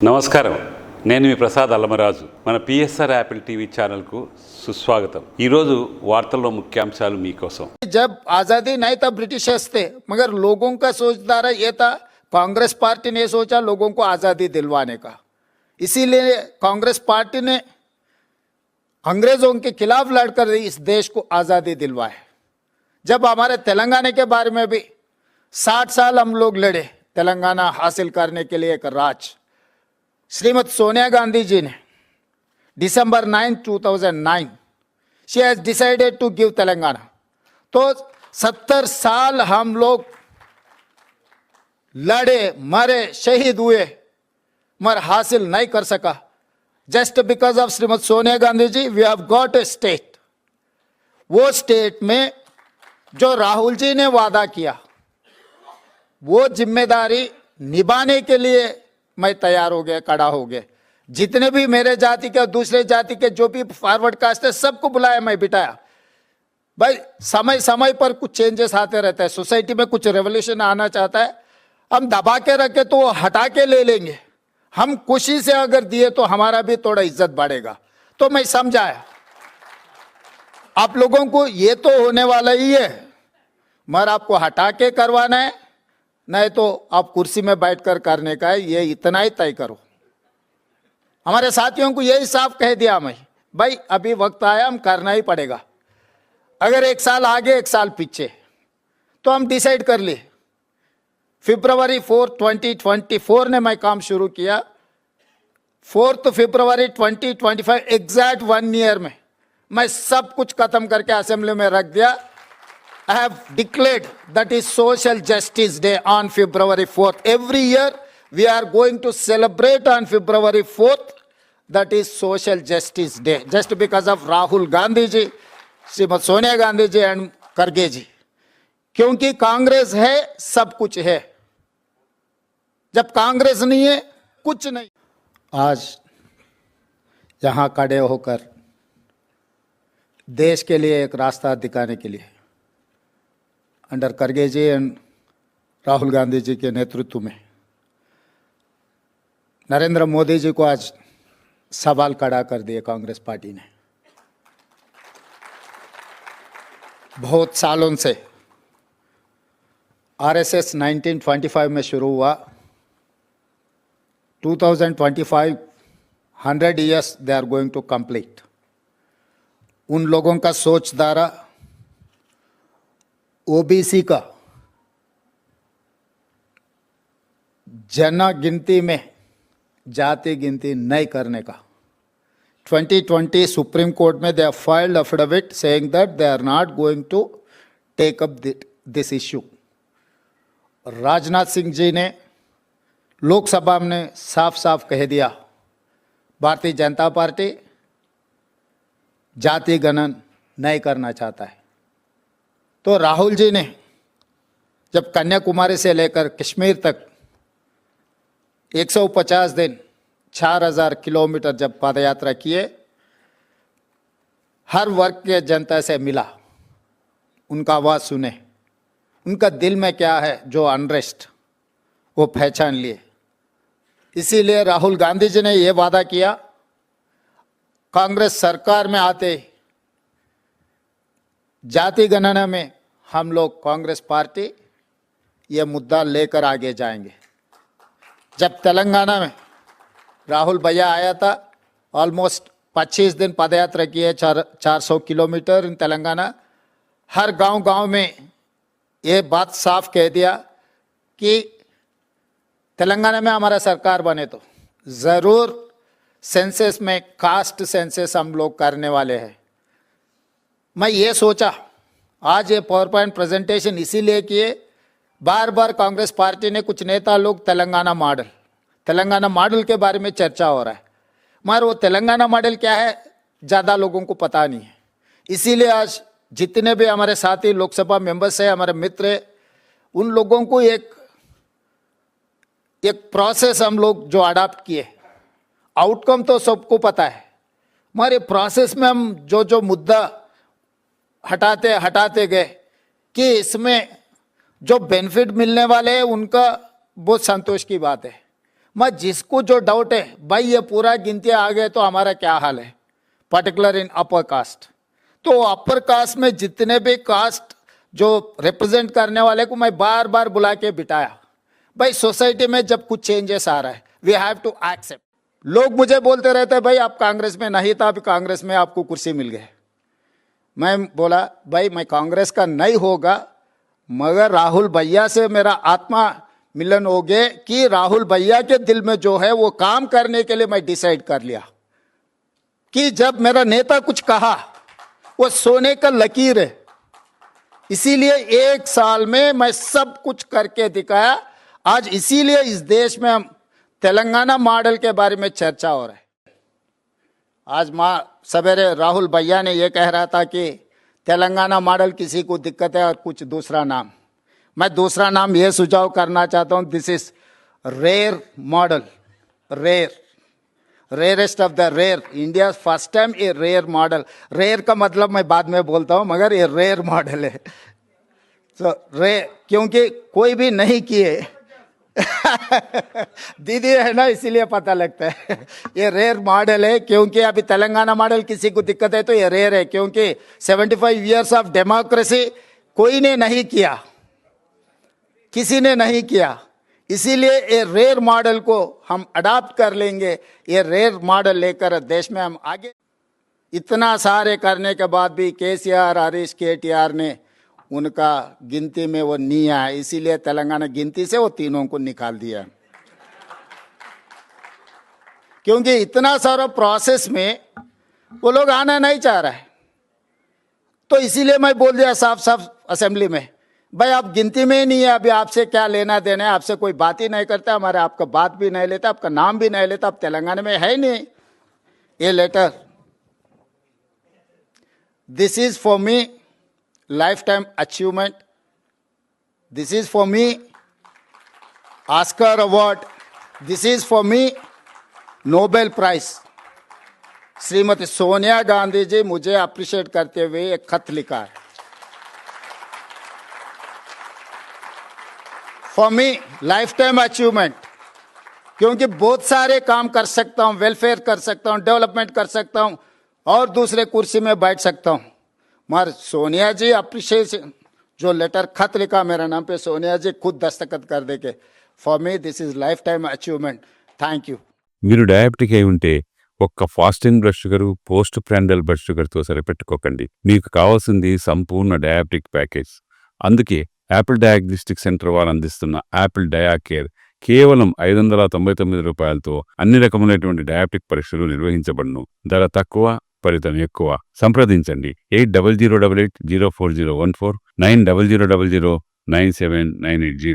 నమస్కారం నేను మీ ప్రసాద్ అల్లమరాజు మన పిఎస్ఆర్ యాపిల్ టీవీ ఛానల్కు సుస్వాగతం। ఈరోజు వార్తల్లో ముఖ్యాంశాలు మీకోసం। जब आज़ादी नहीं था ब्रिटिशर्स थे, मगर लोगों का सोचधारा ये था, कांग्रेस पार्टी ने सोचा लोगों को आज़ादी दिलवाने का, इसीलिए कांग्रेस पार्टी ने अंग्रेजों के खिलाफ लड़कर इस देश को आज़ादी दिलवाए। जब हमारे तेलंगाना के बारे में भी 60 साल हम लोग लड़े तेलंगाना हासिल करने के लिए एक राज। श्रीमती सोनिया गांधी जी ने December 9, 2009 she has decided to give Telangana. तो 70 साल हम लोग लड़े, मरे, शहीद हुए, मगर हासिल नहीं कर सका। Just because of Shrimati Sonia Gandhi ji we have got a state. वो स्टेट में जो राहुल जी ने वादा किया वो जिम्मेदारी निभाने के लिए मैं तैयार हो गया, खड़ा हो गया। जितने भी मेरे जाति के दूसरे जाति के जो भी फॉरवर्ड कास्ट है सबको बुलाया, मैं बिठाया। भाई समय समय पर कुछ चेंजेस आते रहते हैं, सोसाइटी में कुछ रेवोल्यूशन आना चाहता है, हम दबा के रखे तो वो हटा के ले लेंगे, हम खुशी से अगर दिए तो हमारा भी थोड़ा इज्जत बढ़ेगा। तो मैं समझाया आप लोगों को ये तो होने वाला ही है, मगर आपको हटा के करवाना है, नहीं तो आप कुर्सी में बैठकर करने का है, ये इतना ही तय करो। हमारे साथियों को यही साफ कह दिया मैं, भाई अभी वक्त आया, हम करना ही पड़ेगा। अगर एक साल आगे एक साल पीछे तो हम डिसाइड कर लिए। February 4, 2024 ने मैं काम शुरू किया। 4 February 2025 एग्जैक्ट 1 ईयर में मैं सब कुछ खत्म करके असेंबली में रख दिया। I have declared that is Social Justice Day on February 4th. Every year we are going to celebrate on February 4th. That is Social Justice Day. Just because of Rahul Gandhi ji, Shrimati Sonia Gandhi ji and खड़गे जी। क्योंकि कांग्रेस है सब कुछ है, जब कांग्रेस नहीं है कुछ नहीं। आज यहाँ खड़े होकर देश के लिए एक रास्ता दिखाने के लिए अंडर खड़गे जी एंड राहुल गांधी जी के नेतृत्व में नरेंद्र मोदी जी को आज सवाल खड़ा कर दिए कांग्रेस पार्टी ने। बहुत सालों से आरएसएस 1925 में शुरू हुआ, 2025 100 years they are going to complete। उन लोगों का सोचधारा ओबीसी का जनगिनती में जाति गिनती नहीं करने का। 2020 सुप्रीम कोर्ट में they have filed affidavit saying that they are not going to take up this issue. Rajnath Singh ji ने लोकसभा में साफ साफ कह दिया, भारतीय जनता पार्टी जाति गणन नहीं करना चाहता है। तो राहुल जी ने जब कन्याकुमारी से लेकर कश्मीर तक 150 दिन 4000 किलोमीटर जब पदयात्रा किए, हर वर्ग के जनता से मिला, उनका आवाज़ सुने, उनका दिल में क्या है जो अनरेस्ट वो पहचान लिए। इसीलिए राहुल गांधी जी ने ये वादा किया, कांग्रेस सरकार में आते जाति गणना में हम लोग कांग्रेस पार्टी ये मुद्दा लेकर आगे जाएंगे। जब तेलंगाना में राहुल भैया आया था, ऑलमोस्ट 25 दिन पदयात्रा किए, 400 किलोमीटर इन तेलंगाना। हर गांव में ये बात साफ कह दिया कि तेलंगाना में हमारा सरकार बने तो ज़रूर सेंसस में कास्ट सेंसस हम लोग करने वाले हैं। मैं ये सोचा आज ये पावर पॉइंट प्रेजेंटेशन इसीलिए किए, बार बार कांग्रेस पार्टी ने कुछ नेता लोग तेलंगाना मॉडल के बारे में चर्चा हो रहा है, मगर वो तेलंगाना मॉडल क्या है ज़्यादा लोगों को पता नहीं है। इसीलिए आज जितने भी हमारे साथी लोकसभा मेंबर्स हैं, हमारे मित्र हैं, उन लोगों को एक प्रोसेस हम लोग जो अडॉप्ट किए, आउटकम तो सबको पता है, मगर प्रोसेस में हम जो मुद्दा हटाते गए कि इसमें जो बेनिफिट मिलने वाले हैं उनका बहुत संतोष की बात है, मैं जिसको जो डाउट है भाई ये पूरा गिनती आ गए तो हमारा क्या हाल है, पर्टिकुलर इन अपर कास्ट। तो अपर कास्ट में जितने भी कास्ट जो रिप्रेजेंट करने वाले को मैं बार बार बुला के बिठाया, भाई सोसाइटी में जब कुछ चेंजेस आ रहा है वी हैव टू एक्सेप्ट। लोग मुझे बोलते रहते हैं भाई आप कांग्रेस में नहीं था, अभी कांग्रेस में आपको कुर्सी मिल गई। मैं बोला भाई मैं कांग्रेस का नहीं होगा, मगर राहुल भैया से मेरा आत्मा मिलन हो गए कि राहुल भैया के दिल में जो है वो काम करने के लिए मैं डिसाइड कर लिया कि जब मेरा नेता कुछ कहा वो सोने का लकीर है। इसीलिए 1 साल में मैं सब कुछ करके दिखाया। आज इसीलिए इस देश में हम तेलंगाना मॉडल के बारे में चर्चा हो रहा है। आज सवेरे राहुल भैया ने यह कह रहा था कि तेलंगाना मॉडल किसी को दिक्कत है और कुछ दूसरा नाम। मैं दूसरा नाम यह सुझाव करना चाहता हूं, this is rare model, rarest of the rare, India first time a rare model. Rare का मतलब मैं बाद में बोलता हूं, मगर ये रेयर मॉडल है। तो क्योंकि कोई भी नहीं किए दीदी है ना, इसीलिए पता लगता है ये रेयर मॉडल है। क्योंकि अभी तेलंगाना मॉडल किसी को दिक्कत है तो ये रेयर है, क्योंकि 75 इयर्स ऑफ डेमोक्रेसी कोई ने नहीं किया, किसी ने नहीं किया। इसीलिए ये रेयर मॉडल को हम अडॉप्ट कर लेंगे। ये रेयर मॉडल लेकर देश में हम आगे। इतना सारे करने के बाद भी केसीआर, हरीश, केटीआर ने उनका गिनती में वो नहीं आया, इसीलिए तेलंगाना गिनती से वो तीनों को निकाल दिया। क्योंकि इतना सारा प्रोसेस में वो लोग आना नहीं चाह रहा है, तो इसीलिए मैं बोल दिया साफ साफ असेंबली में, भाई आप गिनती में ही नहीं है, अभी आपसे क्या लेना देना है, आपसे कोई बात ही नहीं करता, हमारे आपका बात भी नहीं लेता, आपका नाम भी नहीं लेता, आप तेलंगाना में है ही नहीं। ये letter, this is for me lifetime achievement, this is for me Oscar award, this is for me Nobel Prize। Shrimati Sonia Gandhi ji मुझे अप्रिशिएट करते हुए एक खत लिखा है, for me lifetime achievement. क्योंकि बहुत सारे काम कर सकता हूं, वेलफेयर कर सकता हूं, डेवलपमेंट कर सकता हूं और दूसरे कुर्सी में बैठ सकता हूं, मगर सोनिया जी अप्रिशिएशन जो लेटर खत लिखा मेरा नाम पे, सोनिया जी खुद दस्तखत कर दे के for me this is lifetime achievement, thank you. మీరు డయాబెటిక్ అయి ఉంటే ఒక్క fasting blood sugar, post prandial blood షుగర్తో సరిపెట్టుకోకండి. మీకు కావాల్సింది సంపూర్ణ డయాబెటిక్ ప్యాకేజ్. అందుకే యాపిల్ డయాగ్నోస్టిక్ సెంటర్ వారు అందిస్తున్న యాపిల్ డయా కేర్ కేవలం 599 రూపాయలతో అన్ని రకములైనటువంటి డయాబెటిక్ పరీక్షలు నిర్వహించబడును. ధర తక్కువ, ఫలితం ఎక్కువ. సంప్రదించండి 8008804014 9000009798